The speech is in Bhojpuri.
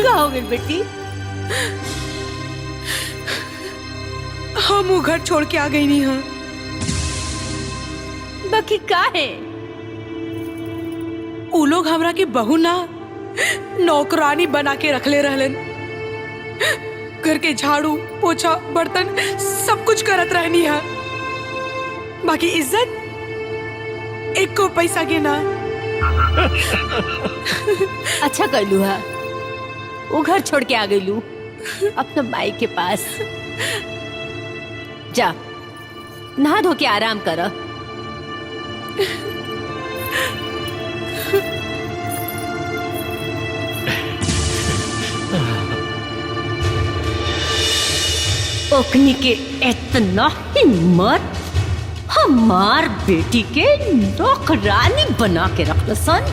का हो गई बेटी? हम वो घर छोड़ के आ गई नहीं हाँ। बाकी का है? उ लोग हमरा के बहू ना नौकरानी बना के रखले रहलन। घर के झाड़ू पोछा बर्तन सब कुछ करत रहनी है, बाकी इज्जत एक को पैसा के ना। अच्छा कैलू है, वो घर छोड़ के आ गईलू अपने माई के पास। जा नहा धो के आराम कर। ओकनी के इतना हिम्मत हमार बेटी के नौकरानी बना के रख सन।